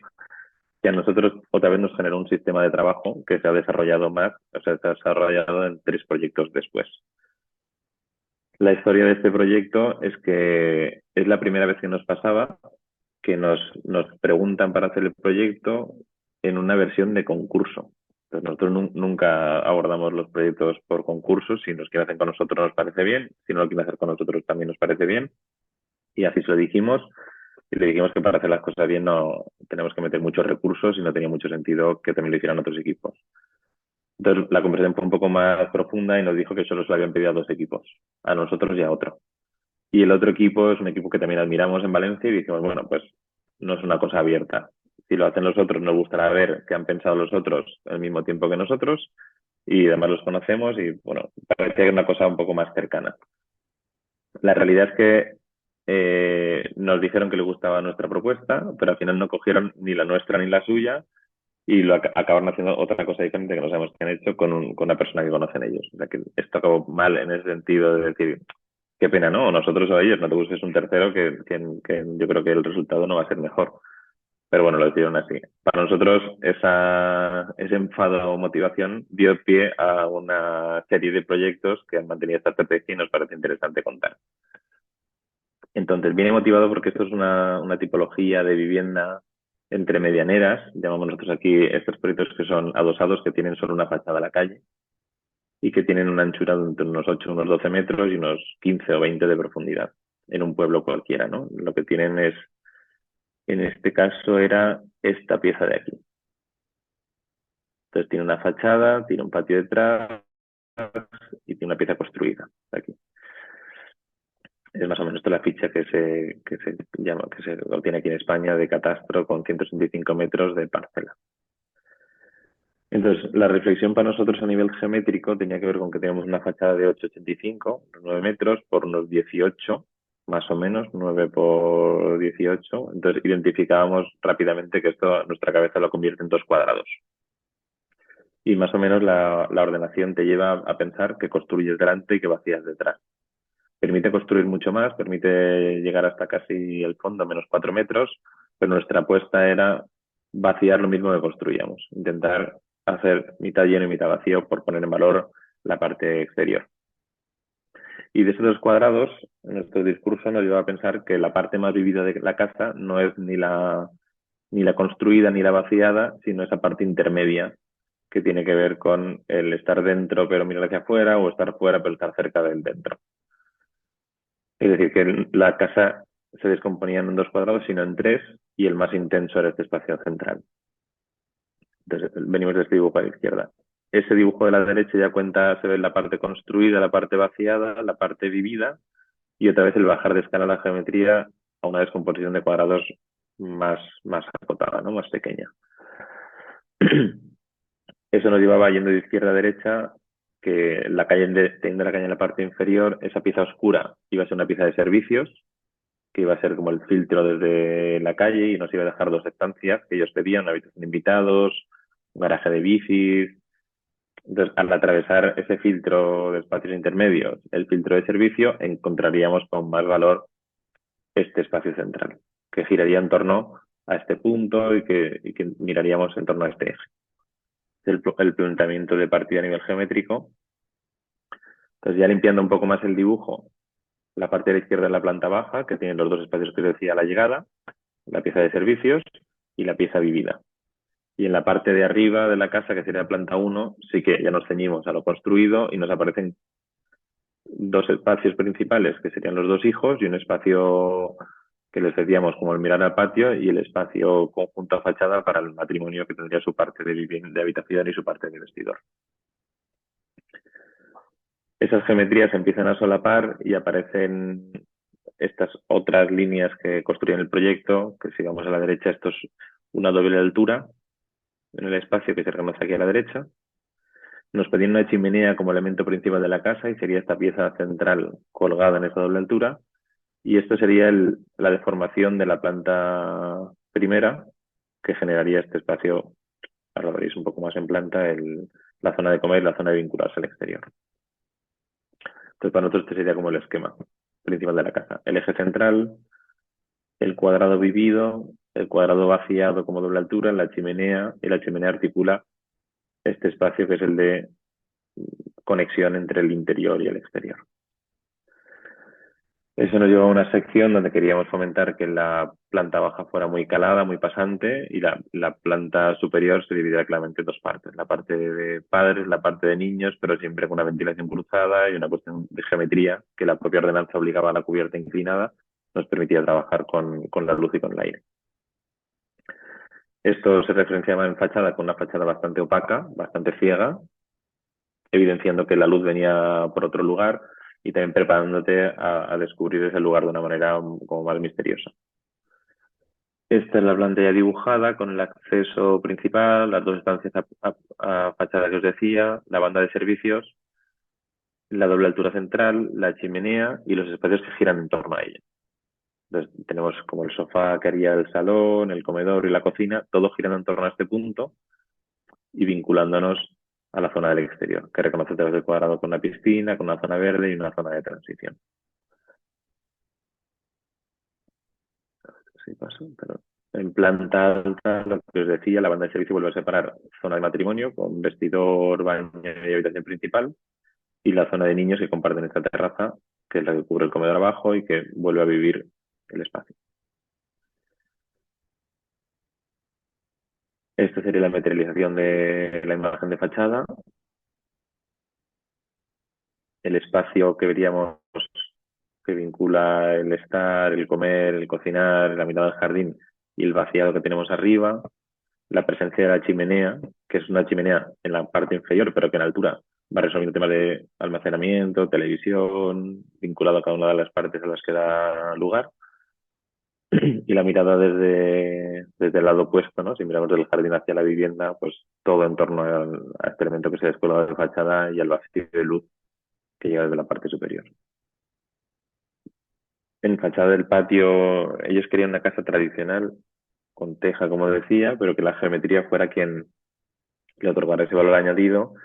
Speaker 1: que a nosotros otra vez nos generó un sistema de trabajo que se ha desarrollado más, o sea, se ha desarrollado en 3 proyectos después. La historia de este proyecto es que es la primera vez que nos pasaba que nos preguntan para hacer el proyecto en una versión de concurso. Entonces nosotros nunca abordamos los proyectos por concursos. Si nos quieren hacer con nosotros nos parece bien, si no lo quieren hacer con nosotros también nos parece bien. Y así se lo dijimos. Y le dijimos que para hacer las cosas bien no tenemos que meter muchos recursos y no tenía mucho sentido que también lo hicieran otros equipos. Entonces la conversación fue un poco más profunda y nos dijo que solo se lo habían pedido a 2 equipos, a nosotros y a otro. Y el otro equipo es un equipo que también admiramos en Valencia y dijimos, bueno, pues no es una cosa abierta. Si lo hacen los otros, nos gustará ver qué han pensado los otros al mismo tiempo que nosotros y además los conocemos y, bueno, parecía una cosa un poco más cercana. La realidad es que nos dijeron que les gustaba nuestra propuesta, pero al final no cogieron ni la nuestra ni la suya y acabaron haciendo otra cosa diferente que no sabemos qué han hecho con una persona que conocen ellos. O sea que esto acabó mal en ese sentido de decir, qué pena, ¿no? O nosotros o ellos, no te busques un tercero que yo creo que el resultado no va a ser mejor. Pero bueno, lo decidieron así. Para nosotros ese enfado o motivación dio pie a una serie de proyectos que han mantenido esta estrategia y nos parece interesante contar. Entonces, viene motivado porque esto es una tipología de vivienda entre medianeras, llamamos nosotros aquí estos proyectos que son adosados, que tienen solo una fachada a la calle y que tienen una anchura de entre unos 8, unos 12 metros y unos 15 o 20 de profundidad en un pueblo cualquiera, ¿no? Lo que tienen es, en este caso era esta pieza de aquí. Entonces tiene una fachada, tiene un patio detrás y tiene una pieza construida aquí. Es más o menos la ficha que se llama, que se obtiene aquí en España de catastro con 165 metros de parcela. Entonces, la reflexión para nosotros a nivel geométrico tenía que ver con que teníamos una fachada de 8,85, 9 metros por unos 18, más o menos, 9 por 18. Entonces, identificábamos rápidamente que esto nuestra cabeza lo convierte en 2 cuadrados. Y más o menos la ordenación te lleva a pensar que construyes delante y que vacías detrás. Permite construir mucho más, permite llegar hasta casi el fondo, menos 4 metros, pero nuestra apuesta era vaciar lo mismo que construíamos, intentar hacer mitad lleno y mitad vacío por poner en valor la parte exterior. Y de esos 2 cuadrados, nuestro discurso nos lleva a pensar que la parte más vivida de la casa no es ni la construida ni la vaciada, sino esa parte intermedia que tiene que ver con el estar dentro pero mirar hacia afuera o estar fuera pero estar cerca del dentro. Es decir, que la casa se descomponía en 2 cuadrados, sino en 3, y el más intenso era este espacio central. Entonces, venimos de este dibujo a la izquierda. ese dibujo de la derecha ya cuenta, se ve la parte construida, la parte vaciada, la parte vivida y otra vez el bajar de escala la geometría a una descomposición de cuadrados más acotada, ¿no? Más pequeña. Eso nos llevaba yendo de izquierda a derecha, que la calle teniendo la calle en la parte inferior, esa pieza oscura iba a ser una pieza de servicios, que iba a ser como el filtro desde la calle y nos iba a dejar dos estancias que ellos pedían, una habitación de invitados, un garaje de bicis. Entonces, al atravesar ese filtro de espacios intermedios, el filtro de servicio, encontraríamos con más valor este espacio central, que giraría en torno a este punto y que miraríamos en torno a este eje. El planteamiento de partida a nivel geométrico. Entonces, ya limpiando un poco más el dibujo, la parte de la izquierda es la planta baja, que tiene los dos espacios que os decía a la llegada, la pieza de servicios y la pieza vivida. Y en la parte de arriba de la casa, que sería planta 1, sí que ya nos ceñimos a lo construido y nos aparecen dos espacios principales, que serían los dos hijos, y un espacio que les decíamos como el mirar al patio y el espacio conjunto a fachada para el matrimonio, que tendría su parte de vivienda, de habitación y su parte de vestidor. Esas geometrías se empiezan a solapar y aparecen estas otras líneas que construyen el proyecto, que si vamos a la derecha, esto es una doble altura en el espacio que se reconoce aquí a la derecha. Nos pedían una chimenea como elemento principal de la casa y sería esta pieza central colgada en esta doble altura. Y esto sería la deformación de la planta primera, que generaría este espacio, ahora lo veréis un poco más en planta, la zona de comer y la zona de vincularse al exterior. Entonces, para nosotros este sería como el esquema principal de la casa. El eje central, el cuadrado vivido, el cuadrado vaciado como doble altura, la chimenea, y la chimenea articula este espacio que es el de conexión entre el interior y el exterior. Eso nos llevó a una sección donde queríamos fomentar que la planta baja fuera muy calada, muy pasante, y la planta superior se dividiera claramente en dos partes. La parte de padres, la parte de niños, pero siempre con una ventilación cruzada y una cuestión de geometría que la propia ordenanza obligaba a la cubierta inclinada, nos permitía trabajar con la luz y con el aire. Esto se referenciaba en fachada con una fachada bastante opaca, bastante ciega, evidenciando que la luz venía por otro lugar y también preparándote a descubrir ese lugar de una manera como más misteriosa. Esta es la planta ya dibujada con el acceso principal, las dos estancias a fachada que os decía, la banda de servicios, la doble altura central, la chimenea y los espacios que giran en torno a ella. Entonces, tenemos como el sofá que haría el salón, el comedor y la cocina, todo girando en torno a este punto y vinculándonos a la zona del exterior, que reconoce a través del cuadrado con una piscina, con una zona verde y una zona de transición. Sí, paso, pero en planta alta, lo que os decía, la banda de servicio vuelve a separar zona de matrimonio con vestidor, baño y habitación principal y la zona de niños que comparten esta terraza, que es la que cubre el comedor abajo y que vuelve a vivir el espacio. Esta sería la materialización de la imagen de fachada. El espacio que veríamos que vincula el estar, el comer, el cocinar, la mirada al jardín y el vaciado que tenemos arriba. La presencia de la chimenea, que es una chimenea en la parte inferior, pero que en altura va resolviendo temas de almacenamiento, televisión, vinculado a cada una de las partes a las que da lugar. Y la mirada desde el lado opuesto, ¿no? Si miramos del jardín hacia la vivienda, pues todo en torno a este elemento que se descuelga de fachada y al vacío de luz que llega desde la parte superior. En fachada del patio, ellos querían una casa tradicional, con teja, como decía, pero que la geometría fuera quien le otorgara ese valor añadido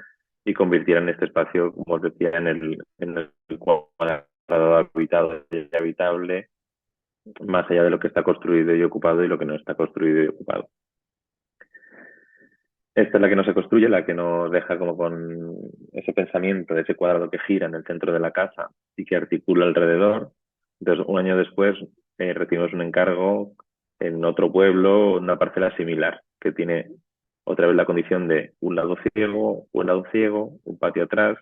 Speaker 1: y convirtiera en este espacio, como os decía, en el cuadrado habitado y habitable, más allá de lo que está construido y ocupado y lo que no está construido y ocupado. Esta es la que no se construye, la que nos deja como con ese pensamiento de ese cuadrado que gira en el centro de la casa y que articula alrededor. Entonces, un año después recibimos un encargo en otro pueblo, una parcela similar, que tiene otra vez la condición de un lado ciego, un patio atrás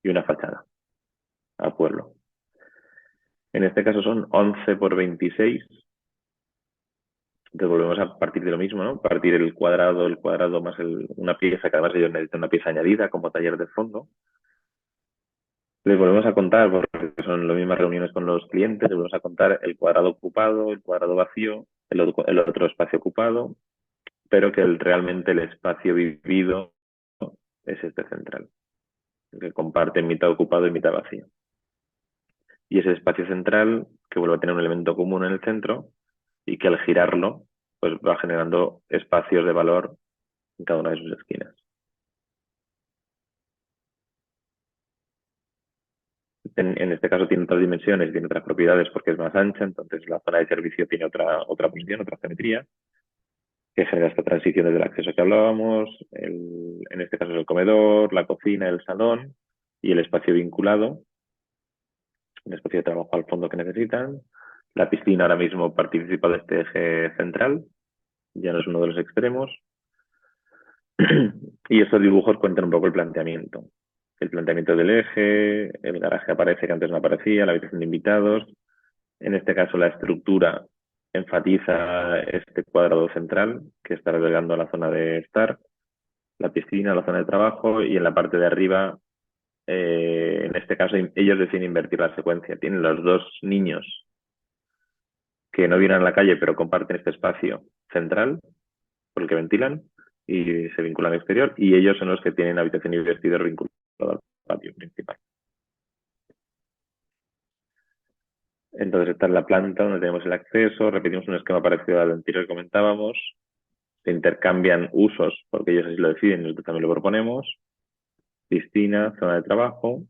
Speaker 1: y una fachada a pueblo. En este caso son 11 por 26 Entonces volvemos a partir de lo mismo, ¿no? Partir el cuadrado más una pieza, que además ellos necesitan una pieza añadida como taller de fondo. Les volvemos a contar, porque son las mismas reuniones con los clientes, les volvemos a contar el cuadrado ocupado, el cuadrado vacío, el otro espacio ocupado, pero que realmente el espacio vivido es este central, que comparte mitad ocupado y mitad vacío. Y ese espacio central que vuelve a tener un elemento común en el centro y que al girarlo pues va generando espacios de valor en cada una de sus esquinas. En este caso tiene otras dimensiones, tiene otras propiedades porque es más ancha, entonces la zona de servicio tiene otra posición, otra geometría, que genera esta transición desde el acceso que hablábamos, en este caso es el comedor, la cocina, el salón y el espacio vinculado, un espacio de trabajo al fondo que necesitan. La piscina ahora mismo participa de este eje central, ya no es uno de los extremos. Y estos dibujos cuentan un poco el planteamiento. El planteamiento del eje, el garaje aparece que antes no aparecía, la habitación de invitados. En este caso la estructura enfatiza este cuadrado central que está albergando la zona de estar, la piscina, la zona de trabajo y en la parte de arriba, en este caso ellos deciden invertir la secuencia. Tienen los dos niños que no vienen a la calle pero comparten este espacio central por el que ventilan y se vinculan al exterior y ellos son los que tienen habitación y vestidor vinculado al patio principal. Entonces esta es la planta donde tenemos el acceso, repetimos un esquema parecido al anterior que comentábamos, se intercambian usos porque ellos así lo deciden y nosotros también lo proponemos, piscina, zona de trabajo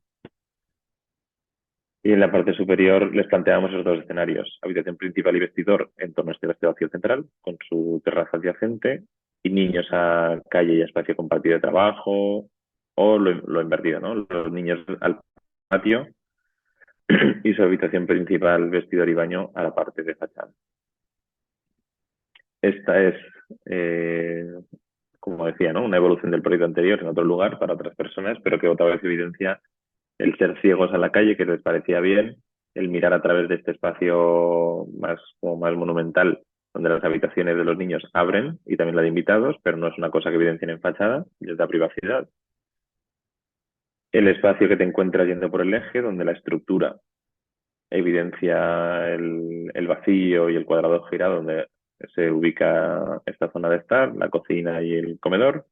Speaker 1: y en la parte superior les planteamos esos dos escenarios, habitación principal y vestidor en torno a este vacío central con su terraza adyacente y niños a calle y espacio compartido de trabajo o lo invertido, ¿no? Los niños al patio y su habitación principal, vestidor y baño a la parte de fachada. Esta es, como decía, ¿no? Una evolución del proyecto anterior en otro lugar para otras personas, pero que otra vez evidencia el ser ciegos a la calle, que les parecía bien, el mirar a través de este espacio como más monumental, donde las habitaciones de los niños abren y también la de invitados, pero no es una cosa que evidencien en fachada, les da privacidad. El espacio que te encuentras yendo por el eje, donde la estructura evidencia el vacío y el cuadrado girado, donde se ubica esta zona de estar, la cocina y el comedor.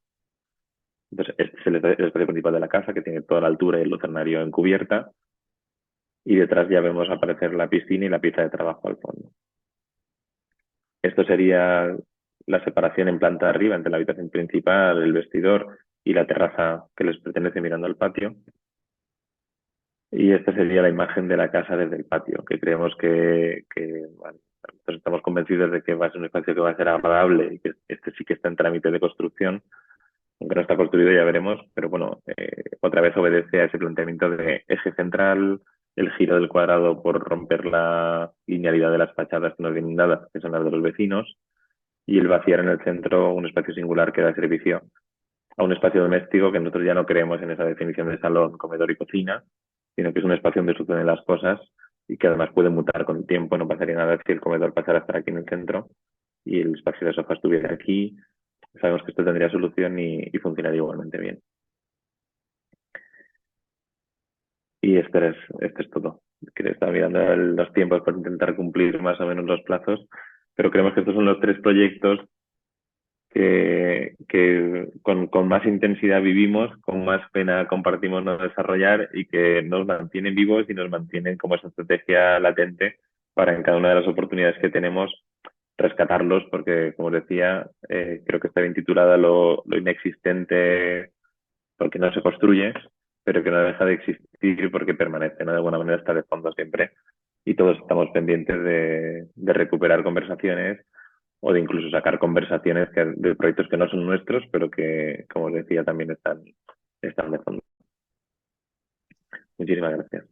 Speaker 1: Entonces, este es el espacio principal de la casa, que tiene toda la altura y el lucernario en cubierta. Y detrás ya vemos aparecer la piscina y la pieza de trabajo al fondo. Esto sería la separación en planta de arriba entre la habitación principal, el vestidor y la terraza que les pertenece mirando al patio. Y esta sería la imagen de la casa desde el patio, que creemos bueno, nosotros estamos convencidos de que va a ser un espacio que va a ser agradable y que este sí que está en trámite de construcción, aunque no está construido ya veremos, pero bueno, otra vez obedece a ese planteamiento de eje central, el giro del cuadrado por romper la linealidad de las fachadas que nos vienen dadas, que son las de los vecinos, y el vaciar en el centro un espacio singular que da servicio a un espacio doméstico que nosotros ya no creemos en esa definición de salón, comedor y cocina, sino que es un espacio donde suceden las cosas y que además puede mutar con el tiempo. No pasaría nada si el comedor pasara a estar aquí en el centro y el espacio de sofá estuviera aquí. Sabemos que esto tendría solución y funcionaría igualmente bien. Y este es todo. Que estaba mirando los tiempos para intentar cumplir más o menos los plazos, pero creemos que estos son los tres proyectos que con más intensidad vivimos, con más pena compartimos no desarrollar y que nos mantienen vivos y nos mantienen como esa estrategia latente para en cada una de las oportunidades que tenemos rescatarlos, porque como os decía, creo que está bien titulada lo inexistente porque no se construye, pero que no deja de existir porque permanece, ¿no? De alguna manera está de fondo siempre y todos estamos pendientes de recuperar conversaciones o de incluso sacar conversaciones de proyectos que no son nuestros, pero que, como os decía, también están de fondo. Muchísimas gracias.